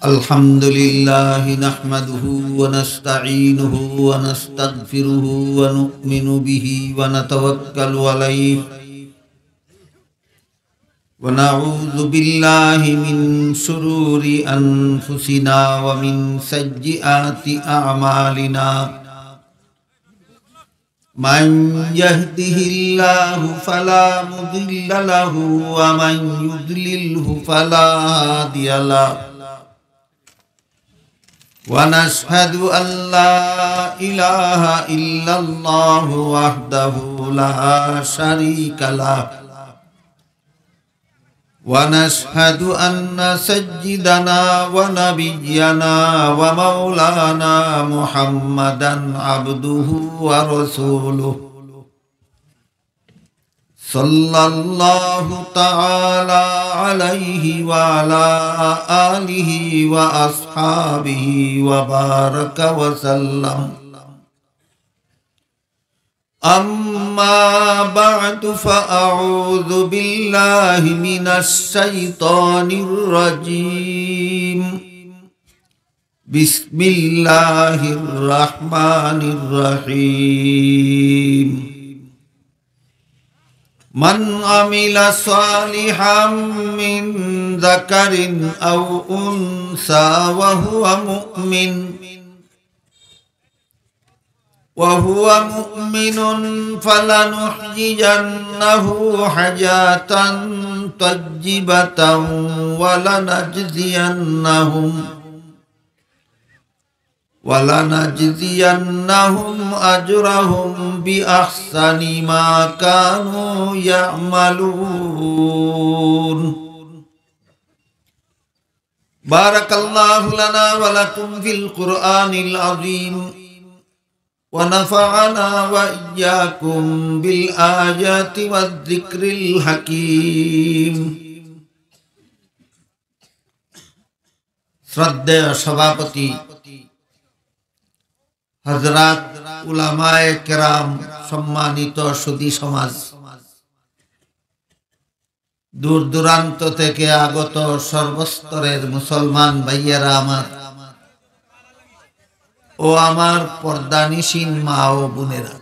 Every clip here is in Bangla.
الحمد لله نحمده ونستعينه ونستغفره ونؤمن به ونتوكل عليه ونعوذ بالله من شرور أنفسنا ومن سيئات أعمالنا من يهده الله فلا مضل له ومن يضلله فلا هادي له ونشهد أن لا إله إلا الله وحده لا شريك له ونشهد أن سيدنا ونبينا ومولانا محمدا عبده ورسوله صلى الله تعالى عليه وعلى آله وأصحابه وبارك وسلم أما بعد فأعوذ بالله من الشيطان الرجيم بسم الله الرحمن الرحيم من عمل صالحا من ذكر أو أنثى وهو مؤمن فلنحيينه حياة طيبة ولنجزينهم أجرهم بأحسن ما كانوا يعملون بارك الله لنا ولكم في القرآن العظيم ونفعنا وإياكم بالآيات والذكر الحكيم শ্রদ্ধেয় সভাপতি হযরত উলামায়ে কেরাম, সম্মানিত সুধী সমাজ, দূর দূরান্ত থেকে আগত সর্বস্তরের মুসলমান ভাইয়েরা আমার ও আমার পর্দানিসীন মা ও বোনেরা,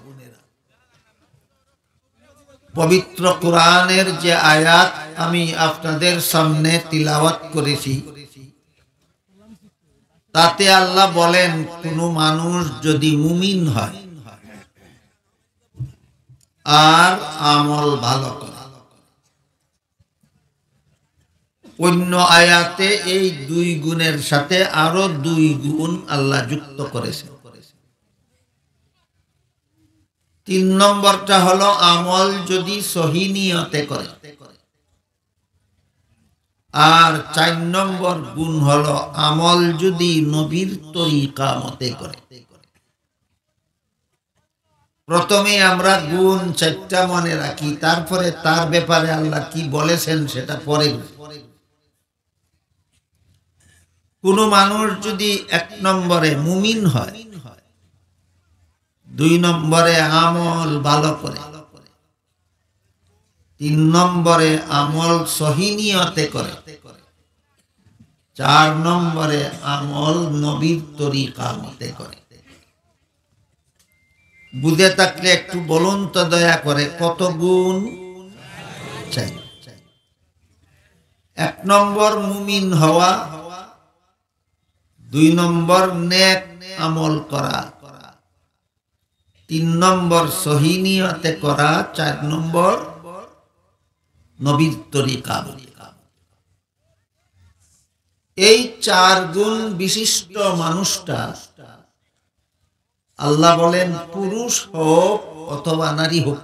পবিত্র কোরআনের যে আয়াত আমি আপনাদের সামনে তিলাওয়াত করেছি, তাতে আল্লাহ বলেন, কোন মানুষ যদি মুমিন হয় আর আমল ভালো করে। অন্য আয়াতে এই দুই গুণের সাথে আরো দুই গুণ আল্লাহ যুক্ত করেছে। 3 নম্বরটা হলো আমল যদি সহি নিয়তে করে, আর 4 নম্বর গুণ হলো আমল যদি নবীর তরিকা মতে করে। প্রথমে আমরা গুণ 4টা মনে রাখি, তারপরে তার ব্যাপারে আল্লাহ কি বলেছেন সেটা পরে। কোন মানুষ যদি 1 নম্বরে মুমিন হয়, 2 নম্বরে আমল ভালো করে, 3 নম্বরে আমল সহি নিয়তে করে, 4 নম্বরে আমল নবীর তরিকা মতে করে। বুঝে থাকলে একটু বলুন তো দয়া করে, কত গুণ চাই? 1 নম্বর মুমিন হওয়া, 2 নম্বর নেক আমল করা, 3 নম্বর সহি নিয়তে করা, 4 নম্বর নবীর তরিকা। এই 4 গুণ বিশিষ্ট মানুষটা আল্লাহ বলেন, পুরুষ হোক অথবা নারী হোক,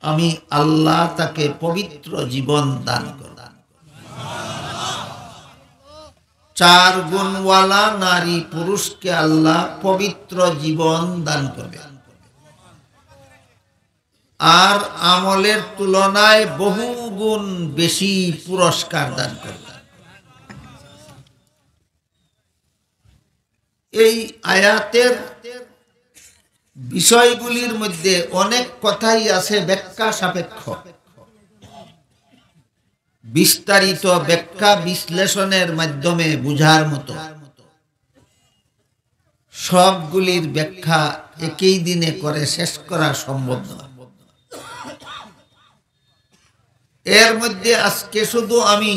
আমি আল্লাহ তাকে পবিত্র জীবন দান করব। 4 গুণওয়ালা নারী পুরুষকে আল্লাহ পবিত্র জীবন দান করবে, আর আমলের তুলনায় বহু গুণ বেশি পুরস্কার দান করবে। এই আয়াতের বিষয়গুলির মধ্যে অনেক কথাই আছে ব্যাখ্যা সাপেক্ষ। বিস্তারিত ব্যাখ্যা বিশ্লেষণের মাধ্যমে বুঝার মতো সবগুলির ব্যাখ্যা একই দিনে করে শেষ করা সম্ভব নয়। এর মধ্যে আজকে শুধু আমি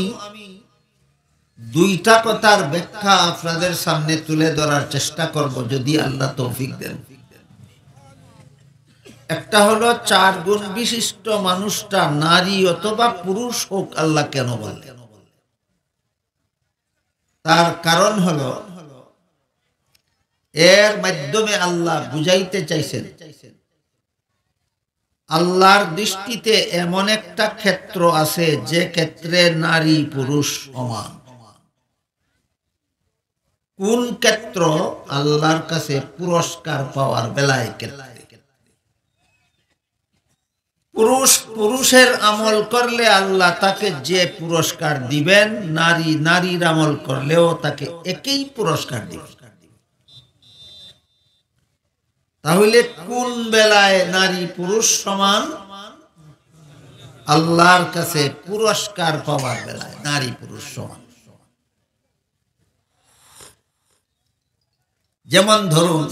দুইটা কথার ব্যাখ্যা আপনাদের সামনে তুলে ধরার চেষ্টা করব, যদি আল্লাহ তৌফিক দেন। একটা হলো 4 গুণ বিশিষ্ট মানুষটা নারী অথবা পুরুষ হোক, আল্লাহ কেন বললেন? তার কারণ হলো এর মাধ্যমে আল্লাহ বুঝাইতে চাইছেন আল্লাহর দৃষ্টিতে এমন একটা ক্ষেত্র আছে যে ক্ষেত্রে নারী পুরুষ সমান। কোন ক্ষেত্র? আল্লাহর কাছে পুরস্কার পাওয়ার বেলায় ক্ষেত্রে পুরুষ পুরুষের আমল করলে আল্লাহ তাকে যে পুরস্কার দিবেন, নারী নারীর আমল করলেও তাকে একই পুরস্কার দিবেন। তাহলে কোন বেলায় নারী পুরুষ সমান? আল্লাহর কাছে পুরস্কার পাওয়ার বেলায় নারী পুরুষ সমান। যেমন ধরুন,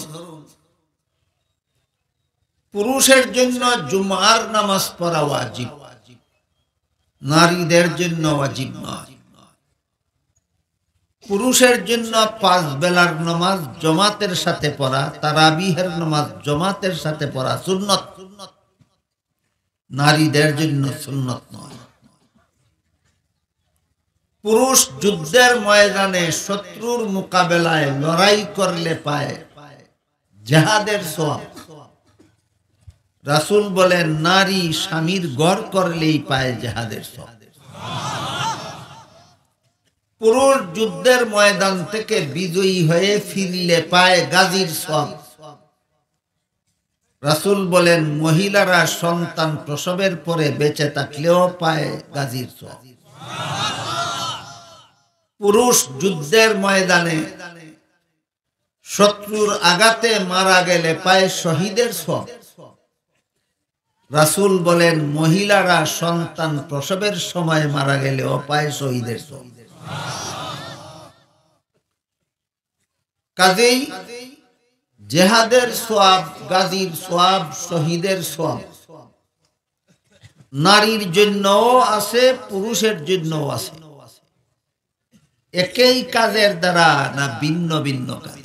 পুরুষের জন্য জুমার নামাজ পড়া ওয়াজিব, নারীদের জন্য ওয়াজিব নয়। পুরুষের জন্য 5 বেলার নামাজ জামাতের সাথে পড়া, তারাবিহের নামাজ জামাতের সাথে পড়া সুন্নত, নারীদের জন্য সুন্নত নয়। পুরুষ যুদ্ধের ময়দানে শত্রুর মোকাবেলায় লড়াই করলে পায় জিহাদের সওয়াব। রাসূল বলেন, নারী স্বামীর ঘর করলেই পায় জিহাদের সওয়াব। পুরুষ যুদ্ধের ময়দান থেকে বিজয়ী হয়ে ফিরলে পায় গাজীর সওয়াব। রাসূল বলেন, মহিলারা সন্তান প্রসবের পরে বেঁচে থাকলেও পায় গাজীর সওয়াব। পুরুষ যুদ্ধের ময়দানে শত্রুর আঘাতে মারা গেলে পায় শহীদের সওয়াব। রাসূল বলেন, মহিলারা সন্তান প্রসবের সময় মারা গেলেও পায় শহীদের সওয়াব। কাজেই জিহাদের সওয়াব, গাজীর সওয়াব, শহীদের সওয়াব নারীর জন্যও আছে, পুরুষের জন্যও আছে। একই কাজের দ্বারা না ভিন্ন ভিন্ন কাজ?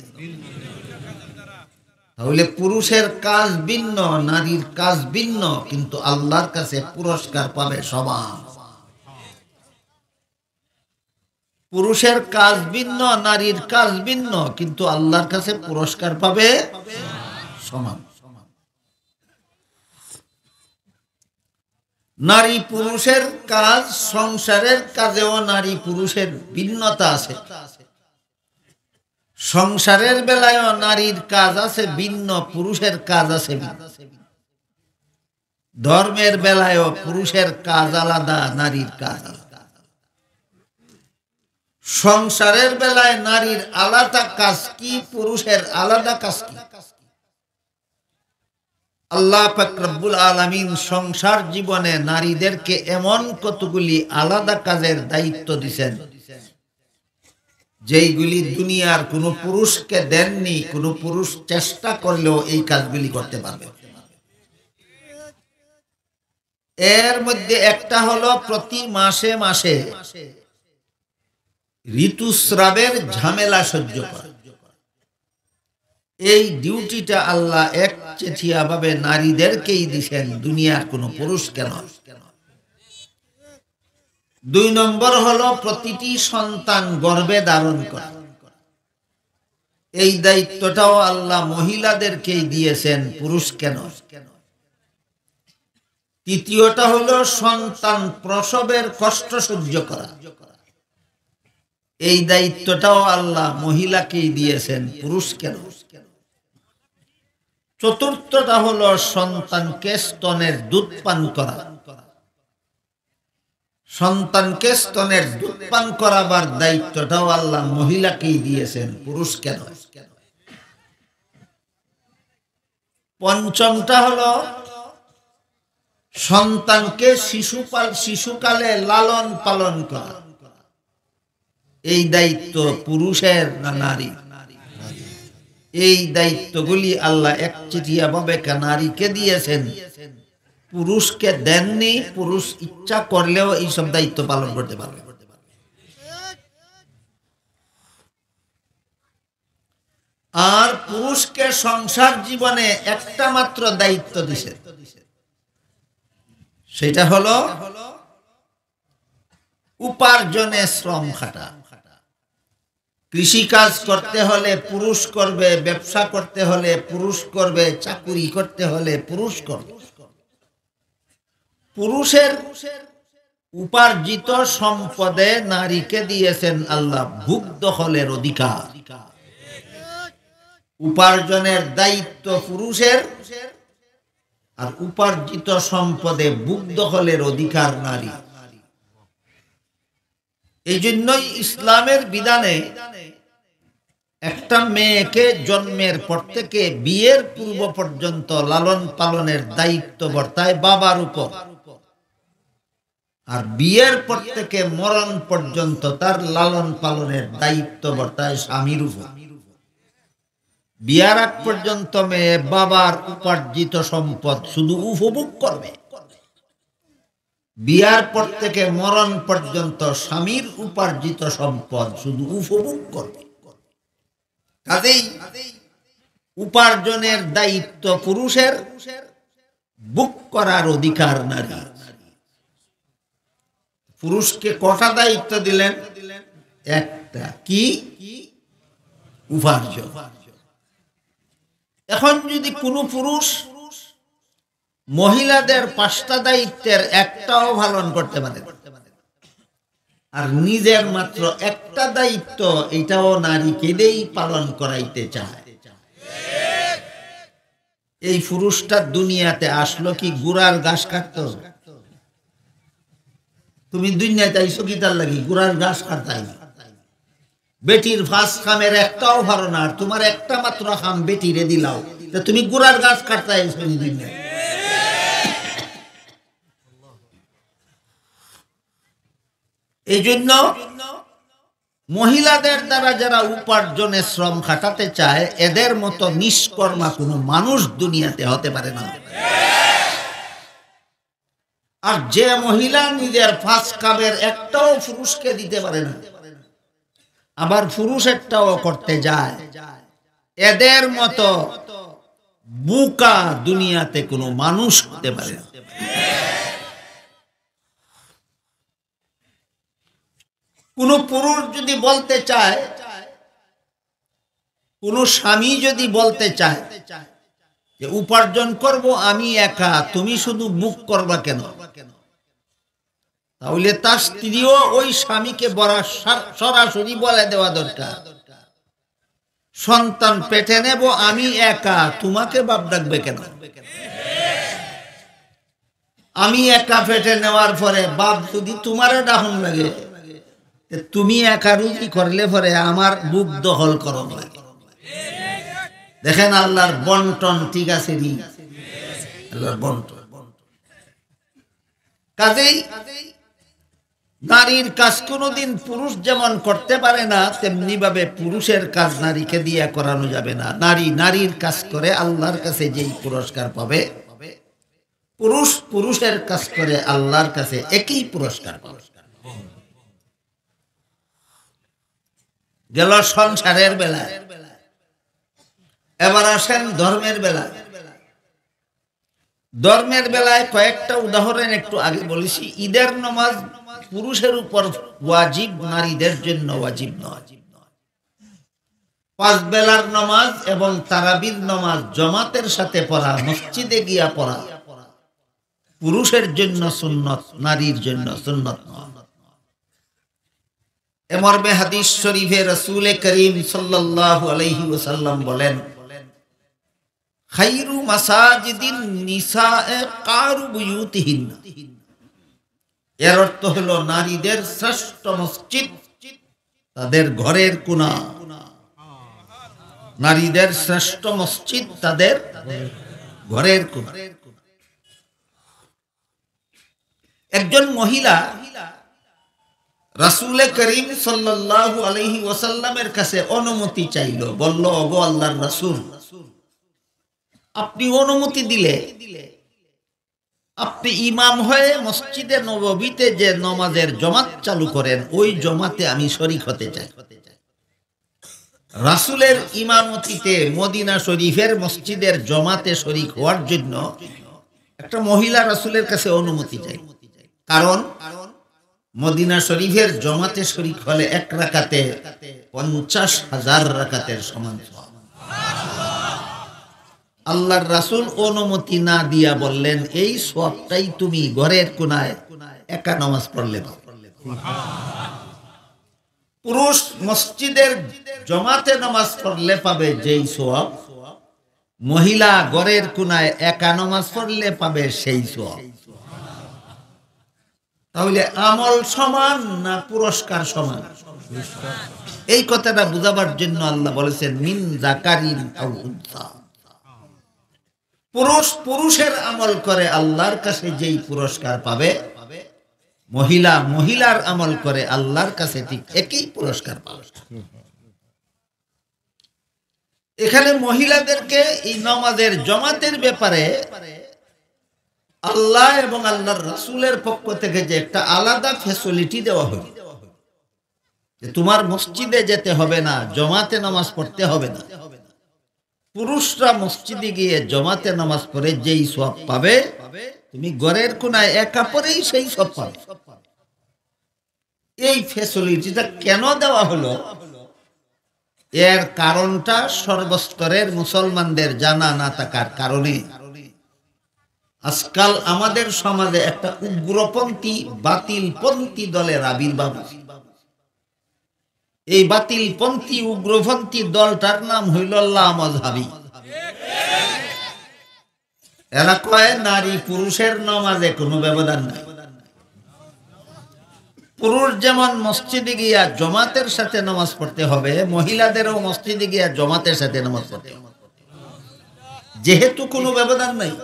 তাহলে পুরুষের কাজ ভিন্ন, নারীর কাজ ভিন্ন, কিন্তু আল্লাহর কাছে পুরস্কার পাবে সমান। পুরুষের কাজ ভিন্ন, নারীর কাজ ভিন্ন, কিন্তু আল্লাহর কাছে পুরস্কার পাবে সমান। নারী পুরুষের কাজ, সংসারের কাজেও নারী পুরুষের ভিন্নতা আছে। সংসারের বেলায়ও নারীর কাজ আছে ভিন্ন, পুরুষের কাজ আছে ভিন্ন। ধর্মের বেলায়ও পুরুষের কাজ আলাদা, নারীর কাজ আলাদা। সংসারের বেলায় নারীর আলাদা কাজ কি, পুরুষের আলাদা কাজ কি? আল্লাহ পাক রব্বুল আলামিন সংসার জীবনে নারীদেরকে এমন কতগুলি আলাদা কাজের দায়িত্ব দিয়েছেন যেইগুলি দুনিয়ার কোনো পুরুষকে দেননি। কোনো পুরুষ চেষ্টা করলেও এই কাজগুলি করতে পারবে। এর মধ্যে একটা হলো প্রতি মাসে মাসে ঋতুস্রাবের ঝামেলা সহ্য করা। এই ডিউটিটা আল্লাহ একচেটিয়া ভাবে নারীদেরকেই দিয়েছেন, দুনিয়ার কোনো পুরুষ কেন। 2 নম্বর হলো প্রতিটি সন্তান গর্ভে ধারণ করা। এই দায়িত্বটাও আল্লাহ মহিলাদেরকেই দিয়েছেন, পুরুষ কেন। তৃতীয়টা হলো সন্তান প্রসবের কষ্ট সহ্য করা। এই দায়িত্বটাও আল্লাহ মহিলাকেই দিয়েছেন, পুরুষ কেন। চতুর্থটা হলো সন্তানকে স্তনের দুধ পান করা। সন্তানকে স্তনের দুধ পান করাবার দায়িত্বটাও আল্লাহ মহিলাকেই দিয়েছেন, পুরুষ কেন। পঞ্চমটা হলো সন্তানকে শিশুকালে লালন পালন করা, এই দায়িত্ব পুরুষের না নারী? এই দায়িত্বগুলি আল্লাহ একচেটিয়া ভাবে নারীকে দিয়েছেন, পুরুষকে দেননি। পুরুষ ইচ্ছা করলেও এইসব দায়িত্ব পালন করতে পারবে। আর পুরুষকে সংসার জীবনে একটা মাত্র দায়িত্ব দিছে, সেটা হলো উপার্জনে শ্রম খাটা। কৃষি কাজ করতে হলে পুরুষ করবে, ব্যবসা করতে হলে পুরুষ করবে, চাকুরি করতে হলে পুরুষ করবে। পুরুষের উপার্জিত সম্পদে নারীকে দিয়েছেন আল্লাহ ভোগ দখলের অধিকার। উপার্জনের দায়িত্ব পুরুষের, আর উপার্জিত সম্পদে ভোগ দখলের অধিকার নারী। এই জন্যই ইসলামের বিধানে একটা মেয়েকে জন্মের পর থেকে বিয়ের পূর্ব পর্যন্ত লালন পালনের দায়িত্ব বর্তায় বাবার উপর, আর বিয়ের পর থেকে মরণ পর্যন্ত তার লালন পালনের দায়িত্ব বর্তায় স্বামীর উপর। বিয়ার আগ পর্যন্ত মেয়ে বাবার উপার্জিত সম্পদ শুধু উপভোগ করবে, বিয়ার পর থেকে মরণ পর্যন্ত স্বামীর উপার্জিত সম্পদ শুধু উপভোগ করবে। কাজেই উপার্জনের দায়িত্ব পুরুষের, ভোগ করার অধিকার নারী। পুরুষকে কটা দায়িত্ব দিলেন? একটা, কি? উপার্জন। এখন যদি কোনো পুরুষ মহিলাদের 5টা দায়িত্বের একটাও পালন করতে পারে, আর নিজের মাত্র একটা দায়িত্ব, এটাও নারীকে দিয়েই পালন করাইতে চায়, এই পুরুষটা দুনিয়াতে আসলো কি গুড়ার ঘাস কাটতো? তুমি দুনিয়াতে আইসো কি তার লাগি? গুড়ার ঘাস কাটতাই। বেটির ফার্স্ট খামের একটাও ভালো না, আর তোমার একটা মাত্র খাম বেটিরে দিলাও, তুমি গুড়ার ঘাস কাটতে আইসো দুনিয়ায়। এই জন্য মহিলাদের দ্বারা যারা উপার্জনে শ্রম খাটাতে চায়, এদের মতো নিষ্কর্মা কোনো মানুষ দুনিয়াতে হতে পারে না। আর যে মহিলা নিজের ফার্স্ট কামের একটাও পুরুষকে দিতে পারে না, আবার পুরুষেরটাও করতে যায়, এদের মতো বুকা দুনিয়াতে কোনো মানুষ হতে পারে না। কোন পুরুষ যদি বলতে চায়, কোন স্বামী যদি বলতে চায় যে উপার্জন করব আমি একা, তুমি শুধু বুক করবা কেন, তাহলে তার স্ত্রীও ওই স্বামীকে সরাসরি বলে দেওয়া দরকার, সন্তান পেটে নেব আমি একা, তোমাকে বাপ ডাকবে কেন? আমি একা পেটে নেওয়ার পরে বাপ যদি তোমারে ডাকুন লাগে, তুমি একা রুজি করলে পরে আমার বুক দখল করো। দেখেন আল্লাহর বন্টন ঠিক আছে নি, আল্লাহর বন্টন। কাজেই নারীর কাজ কোনোদিন পুরুষ যেমন করতে পারে না, তেমনি ভাবে পুরুষের কাজ নারীকে দিয়ে করানো যাবে না। নারী নারীর কাজ করে আল্লাহর কাছে যেই পুরস্কার পাবে, পুরুষ পুরুষের কাজ করে আল্লাহর কাছে একই পুরস্কার পাবে। গেল সংসারের বেলায়, এবার আসেন ধর্মের বেলায়। ধর্মের বেলায় কয়েকটা উদাহরণ একটু আগে বলেছি। ঈদের নামাজ পুরুষের উপর ওয়াজিব, নারীদের জন্য ওয়াজিব নয়। 5 বেলার নামাজ এবং তারাবির নামাজ জমাতের সাথে পড়া, মসজিদে গিয়া পড়া পুরুষের জন্য সুন্নত, নারীর জন্য সুন্নত নয়। মর্মে হাদিস শরীফে রাসূল করিম সাল্লাল্লাহু আলাইহি ওয়াসাল্লাম বলেন, খায়রু মাসাজিদিন নিসায়ে কারু বুয়ুতিহিন্না। এর অর্থ হলো নারীদের শ্রেষ্ঠ মসজিদ তাদের ঘরের কোণা। নারীদের শ্রেষ্ঠ মসজিদ তাদের ঘরের কোণা। একজন মহিলা রাসূল করিম সাল্লাল্লাহু আলাইহি ওয়াসাল্লামের কাছে অনুমতি চাইল, বলল, ওগো আল্লাহর রাসূল, আপনি অনুমতি দিলে আপনি ইমাম হয়ে মসজিদে নববীতে যে নামাজের জামাত চালু করেন ওই জামাতে আমি শরীক হতে চাই। রাসূলের ইমামতিতে মদিনা শরীফের মসজিদের জামাতে শরীক হওয়ার জন্য একটা মহিলা রাসূলের কাছে অনুমতি চাই। কারণ মদিনা শরীফের জামাতে শরীক হলে এক রাকাতে 50,000 রাকাতের সমান সওয়াব। আল্লাহর রাসূল অনুমতি না দিয়া বললেন, এই সওয়াবটাই তুমি ঘরের কোনায় একা নামাজ পড়লে পাবে। পুরুষ মসজিদের জামাতে নামাজ পড়লে পাবে যেই সওয়াব, মহিলা ঘরের কোনায় একা নামাজ পড়লে পাবে সেই সওয়াব। তাহলে আমল সমান না পুরস্কার সমান? এই কথাটা বুঝাবার জন্য আল্লাহ বলেছেন মিন যাকারিন আও উনসা। পুরুষ পুরুষের আমল করে আল্লাহর কাছে যেই পুরস্কার পাবে, মহিলা মহিলার আমল করে আল্লাহর কাছে ঠিক একই পুরস্কার পাবে। এখানে মহিলাদেরকে এই নামাজের জামাতের ব্যাপারে আল্লাহ এবং আল্লাহর রাসূলের পক্ষ থেকে যে একটা আলাদা ফ্যাসিলিটি দেওয়া হলো, যে তোমার মসজিদে যেতে হবে না, জামাতে নামাজ পড়তে হবে না, পুরুষরা মসজিদে গিয়ে জামাতে নামাজ পড়ে যেই সওয়াব পাবে তুমি ঘরের কোনায় একা পড়েই সেই সওয়াব পাবে। এই ফ্যাসিলিটিটা কেন দেওয়া হলো, এর কারণটা সর্বস্তরের মুসলমানদের জানা না থাকার কারণে আজকাল আমাদের সমাজে একটা উগ্রপন্থী বাতিলপন্থী দলের আবির্ভাব। এই বাতিলপন্থী উগ্রপন্থী দলটার নাম হইল লামাযহাবী। এরা কয় নারী পুরুষের নামাজে কোনো ব্যবধান নাই। পুরুষ যেমন মসজিদে গিয়া জামাতের সাথে নামাজ পড়তে হবে, মহিলাদেরও মসজিদে গিয়া জামাতের সাথে নামাজ পড়তে হবে, যেহেতু কোনো ব্যবধান নাই।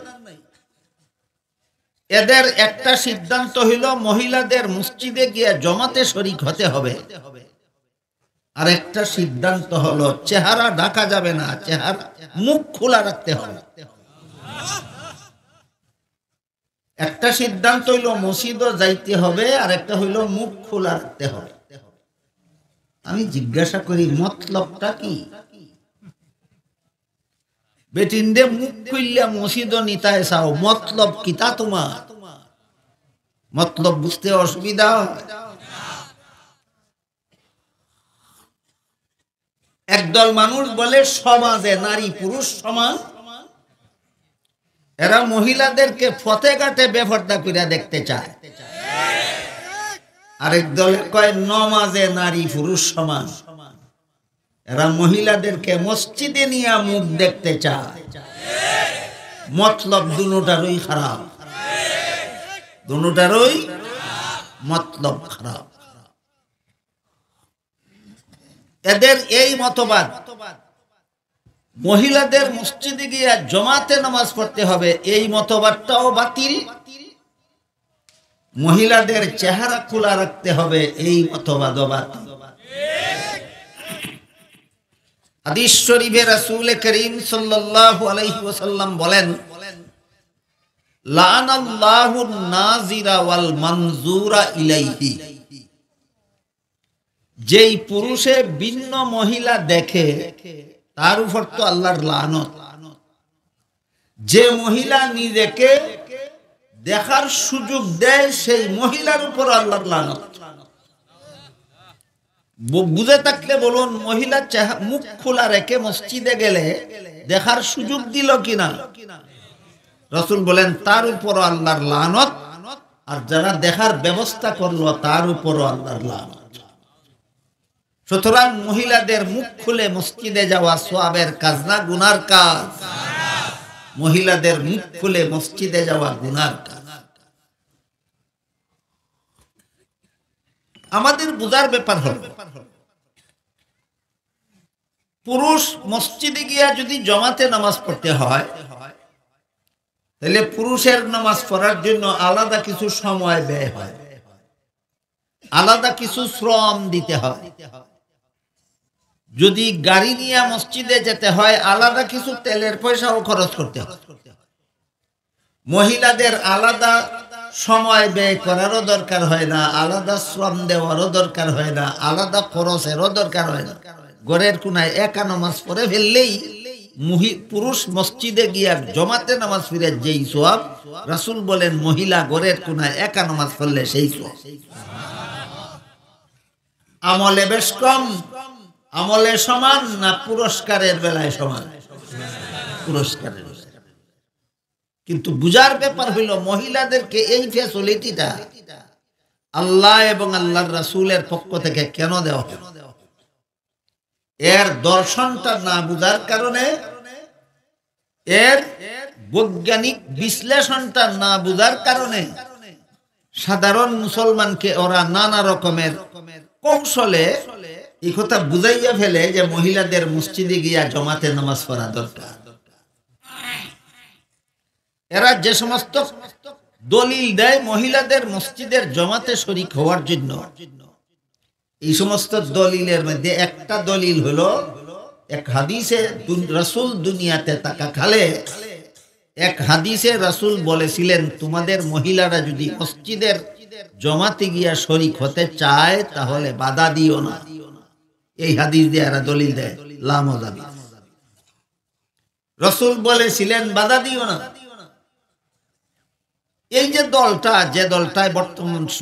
এদের একটা সিদ্ধান্ত হইল মহিলাদের মসজিদে গিয়া জামাতে শরীক হতে হবে, আর একটা সিদ্ধান্ত হলো চেহারা ঢাকা যাবে না, চেহারা মুখ খোলা রাখতে হবে। একটা সিদ্ধান্ত হইল মসজিদও যাইতে হবে, আর একটা হইল মুখ খোলা রাখতে হবে। আমি জিজ্ঞাসা করি মতলবটা কি? বেটিনদে মুখ খুললে মসজিদও নিতায় চাও, মতলব কিতা তোমার? মতলব বুঝতে অসুবিধা হয়। একদল মানুষ বলে সমাজে নারী পুরুষ সমান, এরা মহিলাদেরকে ফতেঘাটে বেপরদা করে দেখতে চায়। আরেক দল কয় নমাজে নারী পুরুষ সমান, এরা মহিলাদেরকে মসজিদে নিয়ে মুখ দেখতে চায়। মতলব দুটারই খারাপ, দুটারই মতলব খারাপ। এদের এই মতবাদ মহিলাদের মসজিদে গিয়ে জামাতে নামাজ পড়তে হবে, এই মতবাদটাও বাতিল। মহিলাদের চেহারা খোলা রাখতে হবে, এই মতবাদও বাতিল। হাদিস শরীফে রাসূল করিম সাল্লাল্লাহু আলাইহি ওয়াসাল্লাম বলেন, লানাল্লাহুন নাজিরা ওয়াল মানজুরা ইলাইহি। যেই পুরুষে ভিন্ন মহিলা দেখে তার উপর তো আল্লাহর লানত। যে মহিলা নিজেকে দেখার সুযোগ দেয় সেই মহিলার উপর আল্লাহর লানত। বুঝে থাকলে বলুন, মহিলা মুখ খোলা রেখে মসজিদে গেলে দেখার সুযোগ দিল কিনা? রাসূল বলেন তার উপর আল্লাহর লানত, আর যারা দেখার ব্যবস্থা করলো তার উপরও আল্লাহর লানত। সুতরাং মহিলাদের মুখ খুলে মসজিদে যাওয়া সওয়াবের কাজ না গুনার কাজ? মহিলাদের মুখ খুলে মসজিদে যাওয়া গুনার কাজ। আমাদের বুঝার ব্যাপার হলো, পুরুষ মসজিদে গিয়া যদি জামাতে নামাজ পড়তে হয়, তাহলে পুরুষের নামাজ পড়ার জন্য আলাদা কিছু সময় ব্যয় হয়, আলাদা কিছু শ্রম দিতে হয়। যদি গাড়ি নিয়ে মসজিদে যেতে হয় আলাদা কিছু তেলের পয়সাও খরচ করতে হয়। মহিলাদের আলাদা সময় ব্যয় করারও দরকার হয় না, আলাদা শ্রম দেওয়ারও দরকার হয় না, আলাদা খরচেরও দরকার হয় না। ঘরের কোনায় একা নামাজ পড়ে ফেললেই পুরুষ মসজিদে গিয়া জমাতে নামাজ ফিরে যেই সওয়াব, রাসূল বলেন মহিলা ঘরের কোনায় একা নামাজ পড়লে সেই সওয়াব। আমলে বেশ কম, আমলে সমান না পুরস্কারের বেলায় সমান? পুরস্কারের। কিন্তু বুঝার ব্যাপার হইল মহিলাদেরকে এই ফ্যাসিলিটিটা আল্লাহ এবং আল্লাহর রাসূলের পক্ষ থেকে কেন দেওয়া হয়? এর দর্শনটা না বুঝার কারণে, এর বৈজ্ঞানিক বিশ্লেষণটা না বুঝার কারণে সাধারণ মুসলমানকে ওরা নানা রকমের কৌশলে এই কথা বুঝাইয়া ফেলে যে মহিলাদের মসজিদে গিয়া জমাতে নামাজ পড়া দরকার। এরা যে সমস্ত দলিল দেয় মহিলাদের মসজিদের জমাতে শরীক হওয়ার জন্য, এই সমস্ত দলিলের মধ্যে একটা দলিল হলো এক হাদিসে রাসূল দুনিয়াতে থাকাকালে এক হাদিসে রাসূল বলেছিলেন তোমাদের মহিলারা যদি মসজিদের জমাতে গিয়া শরীক হতে চায় তাহলে বাধা দিও না। এই হাদিস দিয়ে এরা দলিল দেয় লা মুযাবি। রাসূল বলেছিলেন বাধা দিও না। এই যে দলটা, যে দলটায়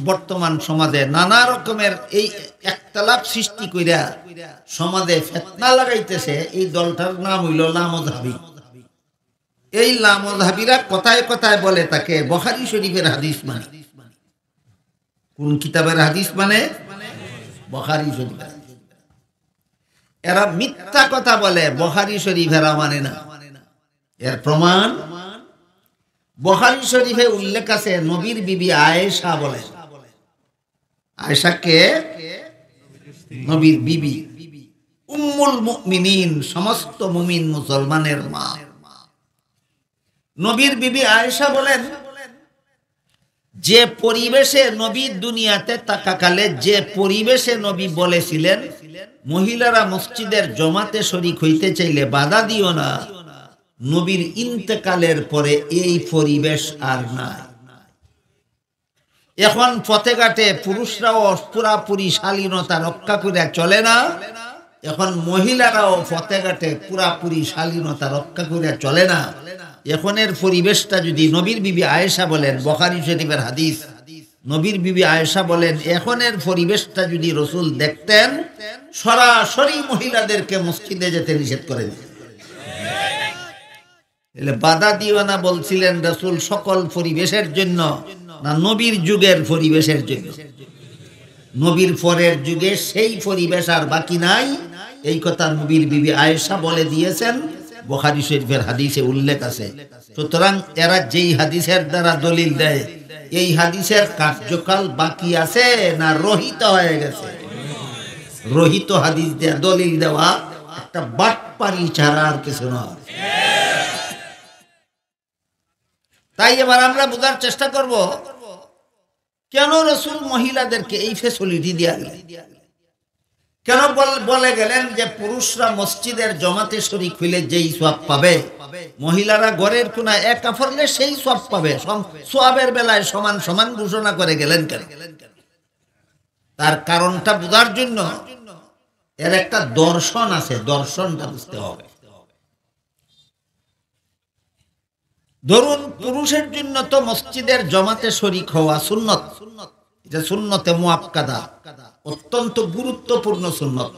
বর্তমান সমাজে নানা রকমের এই একতলাপ সৃষ্টি কইরা সমাজে ফিতনা লাগাইতেছে, এই দলটার নাম হইল লা মুযাবি। এই লা মুযাবিরা কথায় কথায় বলে তাকে বুখারী শরীফের হাদিস মানে। কোন কিতাবের হাদিস মানে? বুখারী শরীফ। এরা মিথ্যা কথা বলে, বুখারী শরীফের মানে না। এর প্রমাণ বুখারী শরীফে উল্লেখ আছে নবীর বিবি আয়েশা বলেন। আয়েশাকে নবীর বিবি, উম্মুল মুমিনিন, সমস্ত মুমিন মুসলমানের মা। নবীর বিবি আয়েশা বলেন যে পরিবেশে নবী দুনিয়াতে থাকাকালে যে পরিবেশে নবী বলেছিলেন মহিলারা মসজিদের জমাতে শরীক হইতে চাইলে বাধা দিও না, নবীর ইন্তেকালের পরে এই পরিবেশ আর নাই। এখন পথেঘাটে পুরুষরাও পুরাপুরি শালীনতা রক্ষা করে চলে না, এখন মহিলারাও পথেঘাটে পুরাপুরি শালীনতা রক্ষা করে চলে না। এখনের পরিবেশটা যদি নবীর বিবি আয়েশা বলেন, বুখারী শরীফের হাদিস, নবীর বিবি আয়েশা বলেন এখনের পরিবেশটা যদি রাসূল দেখতেন সরাসরি মহিলাদেরকে মসজিদে যেতে নিষেধ করে দিতেন। বাধা দিও না বলছিলেন রাসূল সকল পরিবেশের জন্য না নবীর যুগের পরিবেশের জন্য? নবীর পরের যুগে সেই পরিবেশ আর বাকি নাই, এই কথা নবীর বিবি আয়েশা বলে দিয়েছেন, বুখারী শরীফের হাদিসে উল্লেখ আছে। সুতরাং এরা যেই হাদিসের দ্বারা দলিল দেয় এই হাদিসের কার্যকাল বাকি আছে না রহিত হয়ে গেছে? রহিত হাদিস দিয়ে দলিল দেওয়া একটা বাটপারি ছাড়া আর কিছু নয়। তাই এবার আমরা বোঝার চেষ্টা করব কেন রাসূল মহিলাদেরকে এই ফ্যাসিলিটি দিয়া গেলেন। কেন বলে গেলেন যে পুরুষরা মসজিদের জমাতে শরীক হইলে যেই সওয়াব পাবে মহিলারা ঘরের কোনায় একা পড়লে সেই সওয়াব পাবে? সওয়াবের বেলায় সমান সমান ঘোষণা করে গেলেন কেন? তার কারণটা বোঝার জন্য এর একটা দর্শন আছে, দর্শনটা বুঝতে হবে। ধরুন পুরুষের জন্য তো মসজিদের জমাতে শরীক হওয়া সুন্নত, এটা সুন্নতে মুআক্কাদা, অত্যন্ত গুরুত্বপূর্ণ সুন্নত।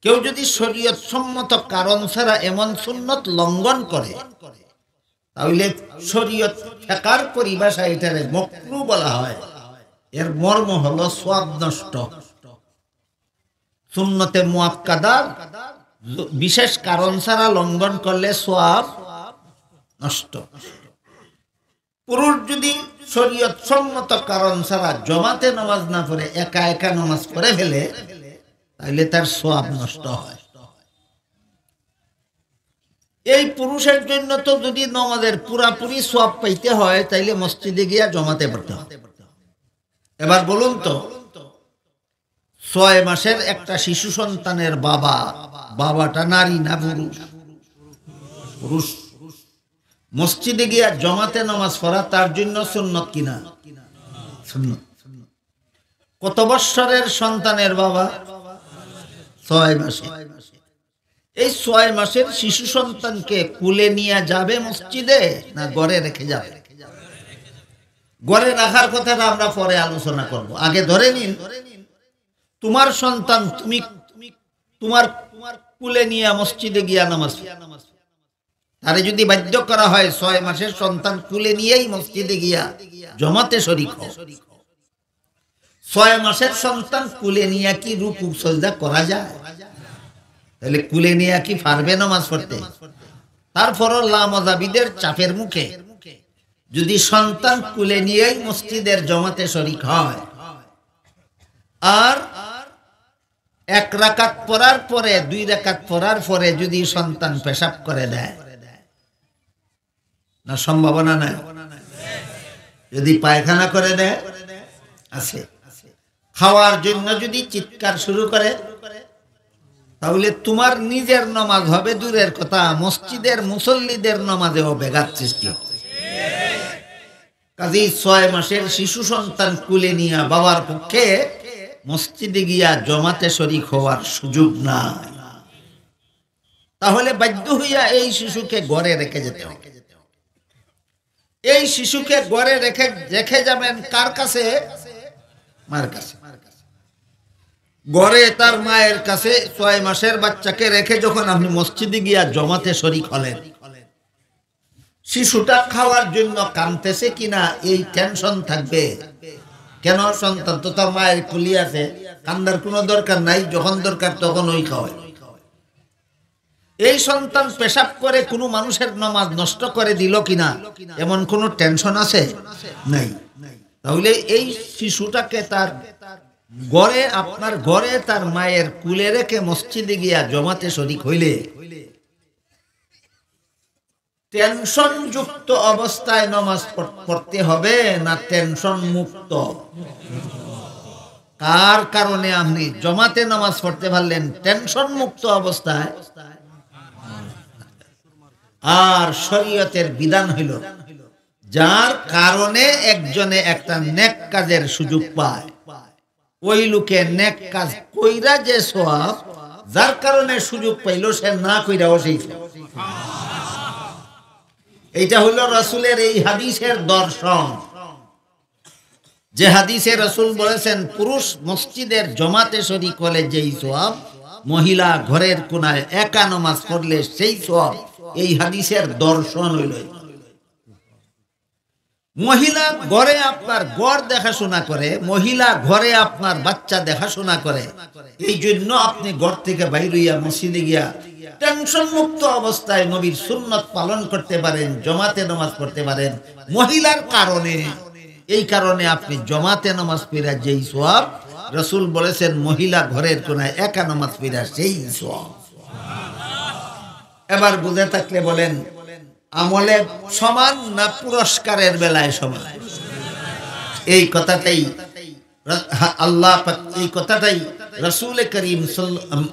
কেউ যদি শরীয়ত সম্মত কারণ ছাড়া এমন সুন্নত লঙ্ঘন করে তাহলে শরীয়ত ফিকহের পরিভাষায় এটারে মাকরুহ বলা হয়। এর মর্ম হলো সওয়াব নষ্ট। সুন্নতে মুআক্কাদা বিশেষ কারণ ছাড়া লঙ্ঘন করলে সওয়াব নষ্ট। পুরুষ যদি শরীয়ত সম্মত কারণ ছাড়া জমাতে নামাজ না পড়ে একা একা নামাজ পড়ে ফেলে তাহলে তার সওয়াব নষ্ট হয়। এই পুরুষের জন্য তো যদি নামাজের পুরাপুরি সওয়াব পাইতে হয় তাইলে মসজিদে গিয়া জমাতে পড়তে হবে। এবার বলুন তো 6 মাসের একটা শিশু সন্তানের বাবাটা নারী না পুরুষ? পুরুষ। মসজিদে গিয়া জমাতে নামাজ পড়া তার জন্য সুন্নত কিনা? সুন্নত। কত বৎসরের সন্তানের বাবা? 6 মাসে। এই 6 মাসের শিশু সন্তানকে কুলে নিয়ে যাবে মসজিদে না ঘরে রেখে যাবে? ঘরে রাখার কথাটা আমরা পরে আলোচনা করব। আগে ধরে নিন তোমার সন্তান তুমি তোমার কুলে নিয়ে মসজিদে গিয়া নামাজ, তারে যদি বাধ্য করা হয় 6 মাসের সন্তান কুলে নিয়েই মসজিদে গিয়া জমাতে শরীক হও, 6 মাসের সন্তান কুলে নিয়ে কি রুকু সিজদা করা যায়? তাহলে কুলে নিয়ে কি পারবে নামাজ পড়তে? তারপরও লামাযাবিদের চাপের মুখে যদি সন্তান কুলে নিয়েই মসজিদের জমাতে শরীক হয় আর 1 রাকাত পড়ার পরে 2 রাকাত পড়ার পরে যদি সন্তান পেশাব করে দেয়, না সম্ভাবনা নাই? যদি পায়খানা করে দেয় আছে, খাওয়ার জন্য যদি চিৎকার শুরু করে, তাহলে তোমার নিজের নামাজ হবে দূরের কথা, মসজিদের মুসল্লিদের নামাজেও ব্যাঘাত সৃষ্টি হবে। কাজেই 6 মাসের শিশু সন্তান কুলে নিয়ে বাবার পক্ষে মসজিদে গিয়া জমাতে শরীক হওয়ার সুযোগ নাই। তাহলে বাধ্য হইয়া এই শিশুকে ঘরে রেখে যেতে হবে। এই শিশুকে ঘরে রেখে যাবেন কার কাছে? মার কাছে। ঘরে তার মায়ের কাছে 6 মাসের বাচ্চাকে রেখে যখন আপনি মসজিদে গিয়া জমাতে শরীক হলেন, শিশুটা খাওয়ার জন্য কাঁদতেছে কিনা এই টেনশন থাকবে। কেন? সন্তান তো তার মায়ের কুলি আছে, কান্দার কোনো দরকার নাই, যখন দরকার তখন ওই খাওয়ায়। এই সন্তান পেশাব করে কোনো মানুষের নামাজ নষ্ট করে দিল কিনা এমন কোনো টেনশন আছে? নাই। তাহলে এই শিশুটাকে তার ঘরে, আপনার ঘরে তার মায়ের কুলে রেখে মসজিদে গিয়া জমাতে শরীক হইলে টেনশন যুক্ত অবস্থায় নামাজ পড়তে হবে না টেনশন মুক্ত? কার কারণে আপনি জমাতে নামাজ পড়তে পারলেন? টেনশন মুক্ত অবস্থায়। আর শরীয়তের বিধান হইল যার কারণে একজনে একটা নেক কাজের সুযোগ পায়, ওই লোকে নেক কাজ কইরা যে সওয়াব, যার কারণে সুযোগ পাইল সে না কইরাও সেই সওয়াব। এইটা হলো রাসূলের এই হাদিসের দর্শন, যে হাদিসে রাসূল বলেছেন পুরুষ মসজিদের জমাতে শরীক হলে যেই সওয়াব, মহিলা ঘরের কোনায় একা নামাজ পড়লে সেই সওয়াব। এই হাদিসের দর্শন হইল মহিলা ঘরে আপনার ঘর দেখাশোনা করে, মহিলা ঘরে আপনার বাচ্চা দেখাশোনা করে, এই জন্য আপনি ঘর থেকে বাইর হইয়া মসজিদে গিয়া টেনশন মুক্ত অবস্থায় নবীর সুন্নত পালন করতে পারেন, জমাতে নামাজ পড়তে পারেন মহিলার কারণে। এই কারণে আপনি জমাতে নামাজ পড়া যেই সওয়াব, রাসূল বলেছেন মহিলা ঘরের কোনায় একা নামাজ পড়া সেই সওয়াব। এবার বুঝে থাকলে বলেন আমলে সমান না পুরস্কারের বেলায় সমান? এই কথাটাই আল্লাহ পাক, এই কথাটাই রাসূল করিম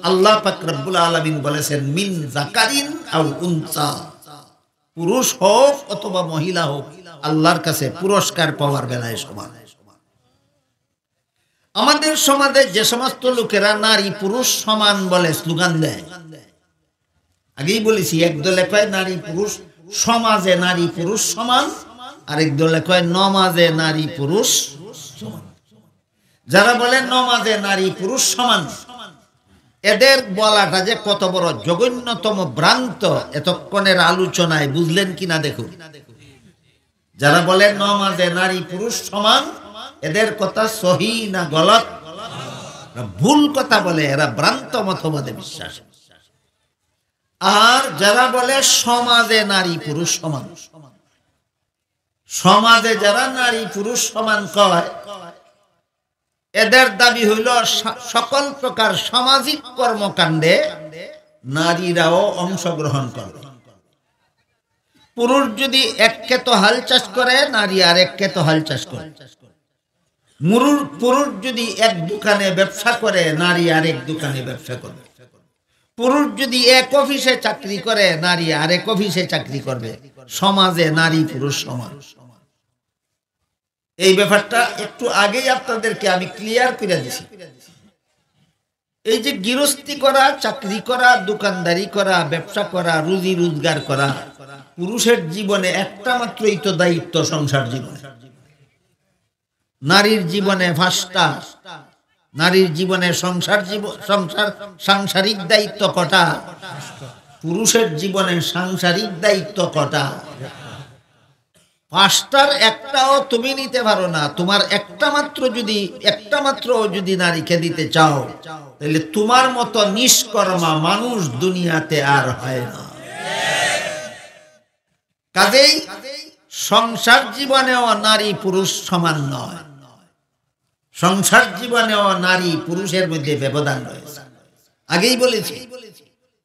আল্লাহ পাক রব্বুল আলামিন বলেছেন মিন যাকারিন আও উনসা, পুরুষ হোক অথবা মহিলা হোক আল্লাহর কাছে পুরস্কার পাওয়ার বেলায় সমান। আমাদের সমাজে যে সমস্ত লোকেরা নারী পুরুষ সমান বলে স্লোগান দেয়, আগেই বলেছি একদলে কয় নারী পুরুষ সমাজে নারী পুরুষ সমান, আরেক দলে কয় নমাজে নারী পুরুষ সমান। যারা বলে নমাজে নারী পুরুষ সমান, এদের বলাটা যে কত বড় জঘন্যতম ভ্রান্ত এতক্ষণের আলোচনায় বুঝলেন কিনা দেখুন। যারা বলে নমাজে নারী পুরুষ সমান, এদের কথা সহি না গলত? ভুল কথা বলে, এরা ভ্রান্ত মতবাদে বিশ্বাস। আর যারা বলে সমাজে নারী পুরুষ সমান, সমাজে যারা নারী পুরুষ সমান কয়, এদের দাবি হইল সকল প্রকার সামাজিক কর্মকাণ্ডে নারীরাও অংশগ্রহণ করবে। পুরুষ যদি এক ক্ষেত হাল চাষ করে, নারী আর এক ক্ষেত হাল চাষ করে। পুরুষ যদি এক দোকানে ব্যবসা করে, নারী আর এক দোকানে ব্যবসা করবে। পুরুষ যদি এক অফিসে চাকরি করে, নারী আর এক অফিসে চাকরি করবে। সমাজে নারী পুরুষ সমান। এই ব্যাপারটা একটু আগেই আপনাদেরকে আমি ক্লিয়ার করে দিছি। এই যে গৃহস্থী করা, চাকরি করা, দোকানদারি করা, ব্যবসা করা, রুজি রোজগার করা, পুরুষের জীবনে একটা মাত্রই তো দায়িত্ব সংসার জীবনে। নারীর জীবনে 5টা। নারীর জীবনে সাংসারিক দায়িত্ব কটা? পুরুষের জীবনে সাংসারিক দায়িত্ব কটা? 5টার একটাও তুমি নিতে পারো না। তোমার একটা মাত্র যদি নারীকে দিতে চাও, তাহলে তোমার মতো নিষ্কর্মা মানুষ দুনিয়াতে আর হয় না। কাজেই সংসার জীবনেও নারী পুরুষ সমান নয়। সংসার জীবনেও নারী পুরুষের মধ্যে ব্যবধান রয়েছে। আগেই বলেছি,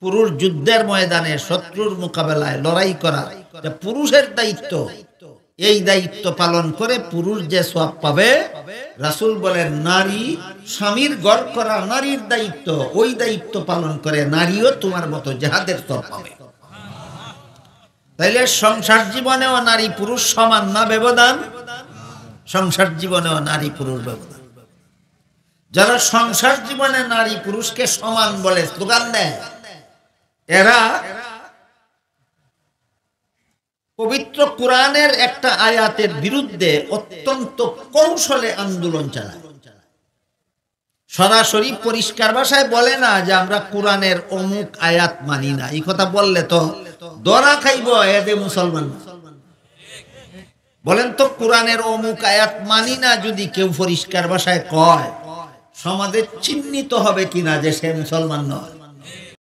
পুরুষ যুদ্ধের ময়দানে শত্রুর মোকাবেলায় লড়াই করা পুরুষের দায়িত্ব। এই দায়িত্ব পালন করে পুরুষ যে সওয়াব পাবে, রাসূল বলেন নারী স্বামীর ঘর করা নারীর দায়িত্ব। ওই দায়িত্ব পালন করে নারীও তোমার মতো জিহাদের সওয়াব পাবে। তাইলে সংসার জীবনেও নারী পুরুষ সমান না ব্যবধান? সংসার জীবনেও নারী পুরুষ ব্যবধান। যারা সংসার জীবনে নারী পুরুষকে সমান বলে স্লোগান দেয়, এরা পবিত্র কোরআনের একটা আয়াতের বিরুদ্ধে অত্যন্ত কৌশলে আন্দোলন চালায়। সরাসরি পরিষ্কার ভাষায় বলে না যে আমরা কোরআনের অমুক আয়াত মানি না। এই কথা বললে তো ধরা খাইব এতে মুসলমান। বলেন তো, কোরআনের অমুক আয়াত মানি না যদি কেউ পরিষ্কার ভাষায় কয়, সমাজে চিহ্নিত হবে কিনা যে সে মুসলমান নয়?